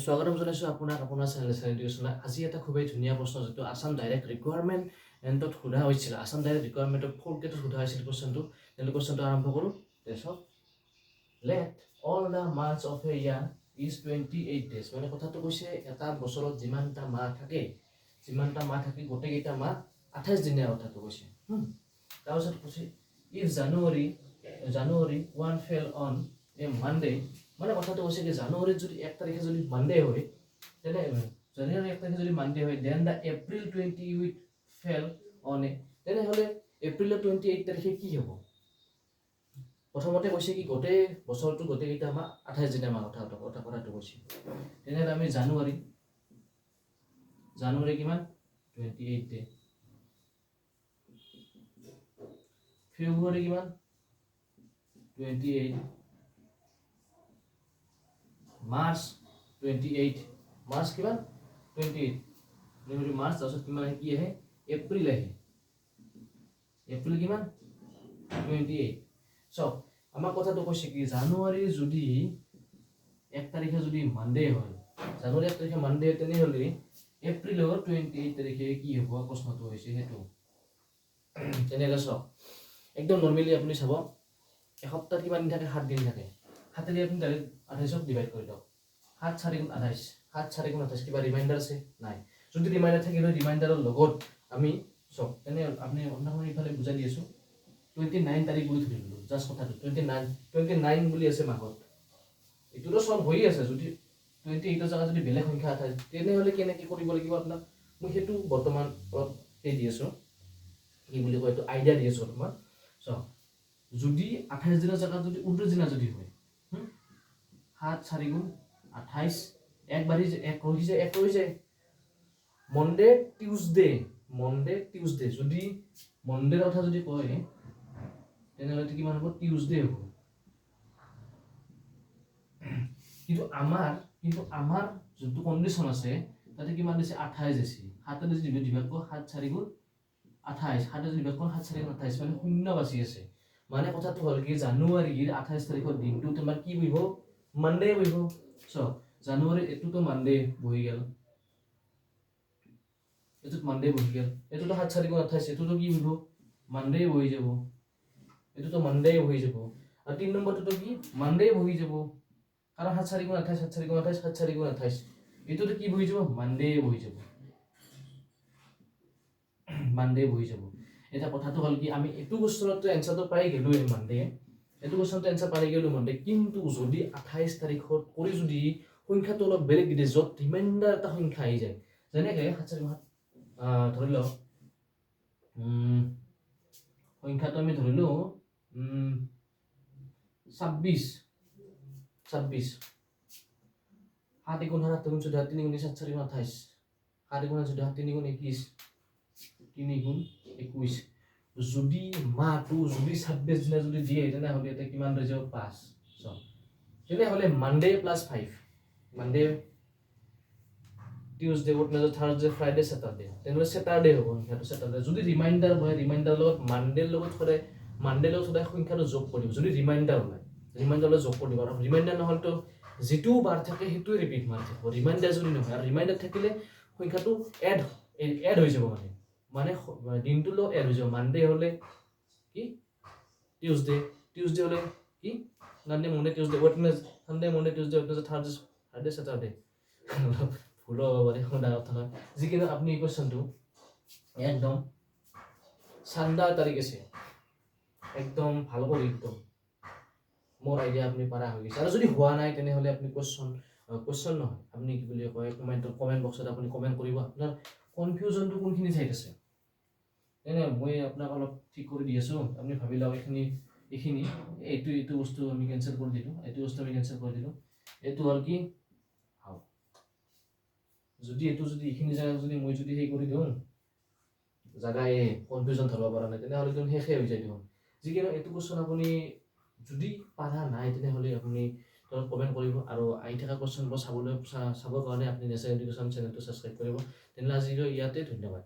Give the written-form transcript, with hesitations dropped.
স্বাগতম জনাইছোঁ আপোনাক আপোনাৰ চেনেল এডুকেশ্যনত। আজি এটা খুবেই ধুনীয়া প্ৰশ্ন, যিটো আছাম ডাইৰেক্ট ৰিকুৱাৰমেণ্টত সোধা হৈছিল। আছাম ডাইৰেক্ট ৰিকুৱাৰমেণ্টত 4th গ্ৰেডত সোধা হৈছিল কুৱেশ্যনটো। তেন্তে কুৱেশ্যনটো আৰম্ভ কৰোঁ। তাৰপিছত late all the months of A year is 28 days। মানে কথাটো কৈছে এটা বছৰত যিমানটা মাহ থাকে গোটেইকেইটা মাহ 28 দিনীয়া কথাটো কৈছে। তাৰপিছত কৈছে if January 1 fail on A Monday. মানে কথাটো কৈছে কি জানুৱাৰীত যদি 1 তাৰিখে যদি মানডে হয়, তেনে জানুৱাৰী 1 তাৰিখে যদি মানডে হয়, then the April 28 fell on এ। তেনেহ'লে এপ্ৰিলৰ 28 তাৰিখে কি হ'ব? প্ৰথমতে কৈছে কি গোটেই বছৰটো গোটেইকেইটা মাহ 28 দিনীয়া মাহ কথাটো কৈছে। তেনেহ'লে আমি জানুৱাৰী কিমান 28 ডে, ফেব্ৰুৱাৰী কিমান 28, মাৰ্চ 28, মাৰ্চ কিমান 28, মাৰ্চ। তাৰপিছত কিমান আহে, কি আহে, এপ্ৰিল আহে, এপ্ৰিল কিমান 28। চাওক আমাৰ কথাটো কৈছে কি জানুৱাৰী যদি 1 তাৰিখে যদি মানডে হয়, জানুৱাৰী 1 তাৰিখে মানডে, তেনেহ'লে এপ্ৰিলৰ 28 তাৰিখে কি হ'ব প্ৰশ্নটো হৈছে সেইটো। তেনেহ'লে চাওক একদম নৰ্মেলি আপুনি চাব এসপ্তাহ কিমান দিন থাকে, 7 দিন থাকে। 7 দিন আপুনি ডাইৰেক্ট 28ক ডিভাইড কৰি দিয়ক। 7 4 গুণ 28, 7 4 গুণ 28। কিবা ৰিমাইণ্ডাৰ আছে? নাই। যদি ৰিমাইণ্ডাৰ থাকিলে ৰিমাইণ্ডাৰৰ লগত আমি চাওক, তেনে আপুনি আপোনাক ইফালে বুজাই দি আছোঁ। 29 তাৰিখ বুলি ধৰি ললোঁ, জাষ্ট কথাটো 29 বুলি আছে মাহত। এইটোতো চব হৈয়ে আছে। যদি 28ৰ জেগাত যদি বেলেগ সংখ্যা থাকে, তেনেহ'লে কেনেকৈ কৰিব লাগিব আপোনাক মই সেইটো বৰ্তমান অলপ দি আছোঁ, কি বুলি কয় এইটো আইডিয়া দি আছোঁ তোমাক। চাওক যদি 28 দিনৰ জেগাত যদি 29 দিনা যদি হয়, 7 4 গুণ 28, 1 বাঢ়ি যায়, 1 ৰহি যায়। মনডে টিউজডে, যদি মনডেৰ কথা যদি কয়, তেনেহ'লে কিমান হ'ব, টিউজডে হ'ব। কিন্তু আমাৰ যোনটো কণ্ডিশ্যন আছে তাতে কিমান দিছে, 28 দিছে। 7 যদি ডিভাইড কৰোঁ, 7 4 গুণ 28, 7 যদি ডিভাইড কৰোঁ, 7 4 গুণ 28, মানে শূন্য বাচি আছে। মানে কথাটো হ'ল কি জানুৱাৰীৰ 28 তাৰিখৰ দিনটো তোমাৰ কি বহিব, মানডে বহিব। চাওক জানুৱাৰীৰ এইটোতো মানডে বহি গ'ল, এইটোত মানডে বহি গ'ল, এইটোতো 7 4 গুণ 28, এইটোতো কি বহিব, মানডে বহি যাব, এইটোতো মানডে বহি যাব। আৰু 3 নম্বৰটোতো কি মানডে বহি যাব, কাৰণ 7 4 গুণ 28, 7 4 গুণ 28, 7 4 গুণ 28, এইটোতো কি বহি যাব, মানডে বহি যাব, মানডে বহি যাব। এটা কথাটো হ'ল কি আমি এইটো কুৱেশ্যনতো এনচাৰটো পাই গ'লোঁ মানডে, এইটো কুৱেশ্যনটো এনচাৰ পাই গ'লোঁ মানডে। কিন্তু যদি 28 তাৰিখত কৰি যদি সংখ্যাটো অলপ বেলেগ দি দিয়ে, য'ত ৰিমাইণ্ডাৰ এটা সংখ্যা আহি যায়, যেনেকৈ 7 4 গুণ ধৰি লওক সংখ্যাটো আমি ধৰিলোঁ 26, 7 গুণ 7 3 গুণ 14, 3 গুণ 7 4 গুণ 28, 7 গুণ 14, 3 গুণ 21, 3 গুণ 21। যদি মাহটো যদি 26 দিনা যদি দিয়ে, তেনেহ'লে এতিয়া কিমান হৈ যাব, 5। তেনেহ'লে Monday plus 5, Monday Tuesday Wednesday Thursday Friday Saturday, তেনেহ'লে ছেটাৰডে হ'ব সংখ্যাটো, ছেটাৰডে। যদি ৰিমাইণ্ডাৰ হয়, ৰিমাইণ্ডাৰৰ লগত মানডেৰ লগত সদায় সংখ্যাটো যোগ কৰিব। যদি ৰিমাইণ্ডাৰ হয়, ৰিমাইণ্ডাৰৰ যোগ কৰিব। আৰু ৰিমাইণ্ডাৰ নহ'লেতো যিটো বাৰ থাকে সেইটোৱে ৰিপিট মাৰি থাকিব। ৰিমাইণ্ডাৰ যদি নহয়, আৰু ৰিমাইণ্ডাৰ থাকিলে সংখ্যাটো এড হৈ যাব, মানে দিনটোৰ লগত এড হৈ যাব। মানডে হ'লে কি টিউজডে, টিউজডে হ'লে কি Sunday Monday Tuesday Wednesday, Sunday Monday Tuesday Wednesday Thursday Friday Saturday. ভুল হ'ব পাৰে, শুনা কথা নহয়। যিকিনো আপুনি এই কুৱেশ্যনটো একদম চান্দা তাৰিখ আছে, একদম ভাল কৰি একদম মোৰ আইডিয়া আপুনি পাৰা হৈ গৈছে। আৰু যদি হোৱা নাই, তেনেহ'লে আপুনি কুৱেশ্যন নহয়, আপুনি কি বুলি কয় কমেণ্ট বক্সত আপুনি কমেণ্ট কৰিব আপোনাৰ কনফিউজনটো কোনখিনি ঠাইত আছে। এনে মই আপোনাক অলপ ঠিক কৰি দি আছোঁ, আপুনি ভাবি লওক এইটো বস্তু আমি কেঞ্চেল কৰি দিলোঁ, এইটো হ'ল কি, যদি এইখিনি জেগাত যদি মই যদি সেই কৰি দিওঁ, জাগাই কনফিউজন ধৰিব পৰা নাই, তেনেহ'লে শেষে হৈ যায় দেখোন। যিকিনো এইটো কুৱেশ্যন আপুনি যদি পাৰা নাই, তেনেহ'লে আপুনি তলত কমেণ্ট কৰিব। আৰু আহি থকা কুৱেশ্যনবোৰ চাবৰ কাৰণে আপুনি নেচাৰ এডুকেশ্যন চেনেলটো ছাবস্ক্ৰাইব কৰিব। তেনেহ'লে আজিলৈ ইয়াতে ধন্যবাদ।